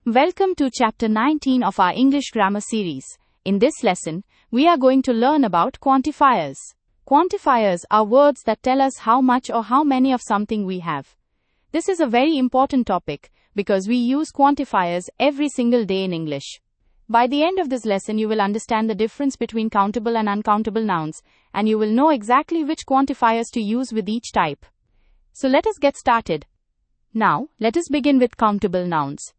Welcome to Chapter 19 of our English Grammar series. In this lesson, we are going to learn about quantifiers. Quantifiers are words that tell us how much or how many of something we have. This is a very important topic because we use quantifiers every single day in English. By the end of this lesson, you will understand the difference between countable and uncountable nouns, and you will know exactly which quantifiers to use with each type. So let us get started. Now, let us begin with countable nouns.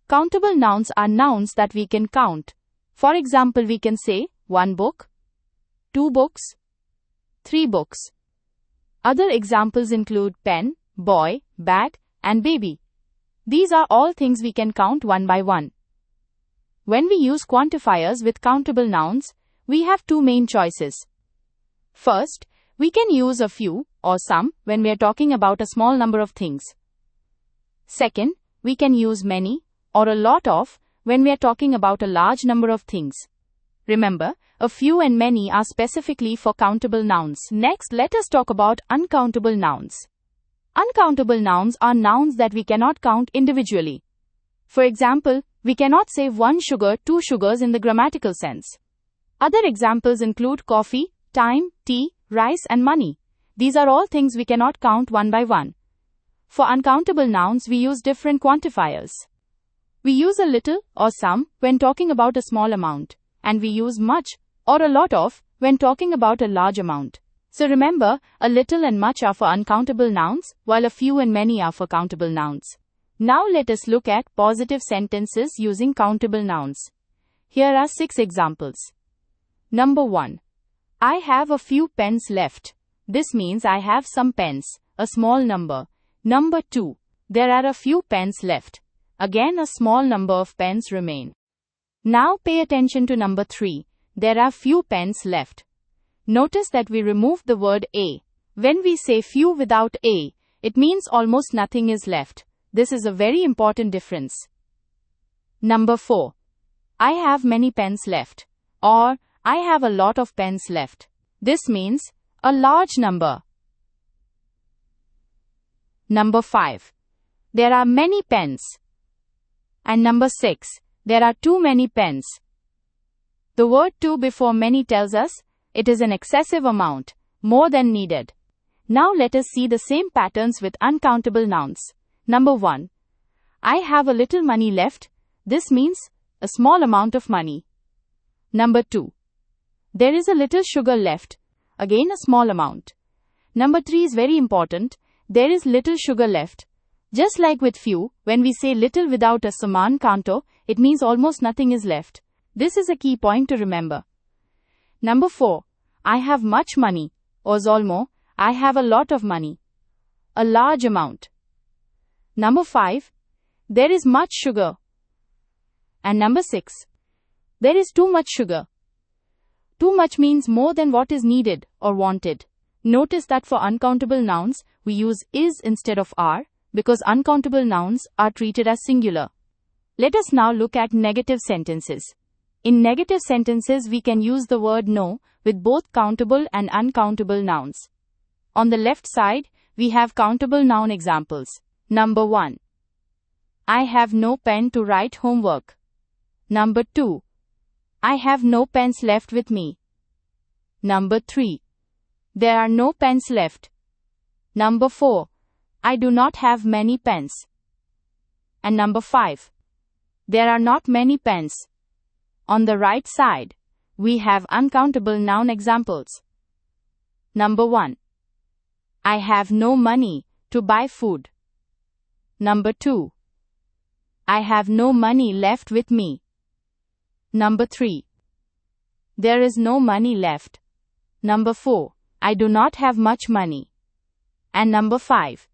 Countable nouns are nouns that we can count. For example, we can say 1 book, 2 books, 3 books. Other examples include pen, boy, bag, and baby. These are all things we can count one by one. When we use quantifiers with countable nouns, we have two main choices. First, we can use a few or some when we are talking about a small number of things. Second, we can use many or a lot of when we are talking about a large number of things. Remember, a few and many are specifically for countable nouns. Next, let us talk about uncountable nouns. Uncountable nouns are nouns that we cannot count individually. For example, we cannot say 1 sugar, 2 sugars in the grammatical sense. Other examples include coffee, time, tea, rice, and money. These are all things we cannot count one by one. For uncountable nouns, we use different quantifiers. We use a little or some when talking about a small amount, and we use much or a lot of when talking about a large amount. So remember, a little and much are for uncountable nouns, while a few and many are for countable nouns. Now let us look at positive sentences using countable nouns. Here are 6 examples. Number 1. I have a few pens left. This means I have some pens, a small number. Number 2. There are a few pens left. Again, a small number of pens remain. Now pay attention to number 3. There are few pens left. Notice that we removed the word a. When we say few without a, it means almost nothing is left. This is a very important difference. Number 4. I have many pens left. Or, I have a lot of pens left. This means a large number. Number 5. There are many pens. And number 6. There are too many pens. The word too before many tells us it is an excessive amount, more than needed. Now let us see the same patterns with uncountable nouns. Number 1. I have a little money left. This means a small amount of money. Number 2. There is a little sugar left. Again, a small amount. Number 3 is very important. There is little sugar left. Just like with few, when we say little without a saman kanto, it means almost nothing is left. This is a key point to remember. Number 4. I have much money. Or zolmo, I have a lot of money. A large amount. Number 5. There is much sugar. And number 6. There is too much sugar. Too much means more than what is needed or wanted. Notice that for uncountable nouns, we use is instead of are, because uncountable nouns are treated as singular. Let us now look at negative sentences. In negative sentences, we can use the word no with both countable and uncountable nouns. On the left side, we have countable noun examples. Number 1. I have no pen to write homework. Number 2. I have no pens left with me. Number 3. There are no pens left. Number 4. I do not have many pens. And number 5. There are not many pens. On the right side, we have uncountable noun examples. Number 1. I have no money to buy food. Number 2. I have no money left with me. Number 3. There is no money left. Number 4. I do not have much money. And number 5.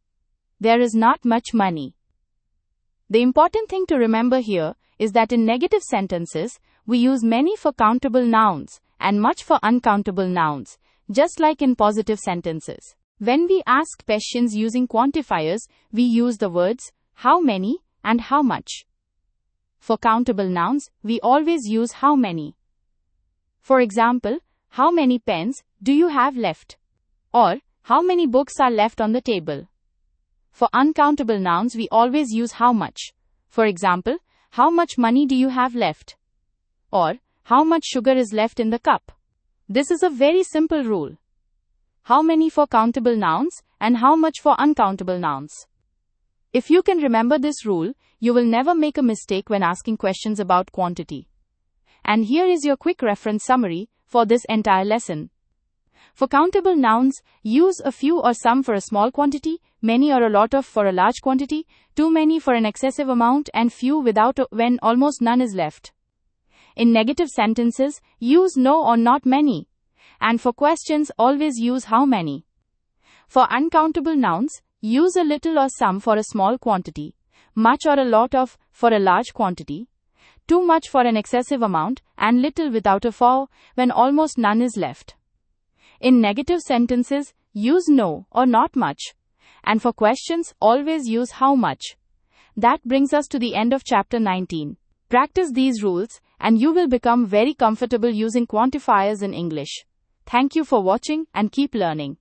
There is not much money. The important thing to remember here is that in negative sentences, we use many for countable nouns and much for uncountable nouns, just like in positive sentences. When we ask questions using quantifiers, we use the words how many and how much. For countable nouns, we always use how many. For example, how many pens do you have left? Or, how many books are left on the table? For uncountable nouns, we always use how much. For example, how much money do you have left? Or, how much sugar is left in the cup? This is a very simple rule. How many for countable nouns and how much for uncountable nouns? If you can remember this rule, you will never make a mistake when asking questions about quantity. And here is your quick reference summary for this entire lesson. For countable nouns, use a few or some for a small quantity, many or a lot of for a large quantity, too many for an excessive amount, and few without when almost none is left. In negative sentences, use no or not many. And for questions, always use how many. For uncountable nouns, use a little or some for a small quantity, much or a lot of for a large quantity, too much for an excessive amount, and little without a for when almost none is left. In negative sentences, use no or not much. And for questions, always use how much. That brings us to the end of chapter 19. Practice these rules, and you will become very comfortable using quantifiers in English. Thank you for watching and keep learning.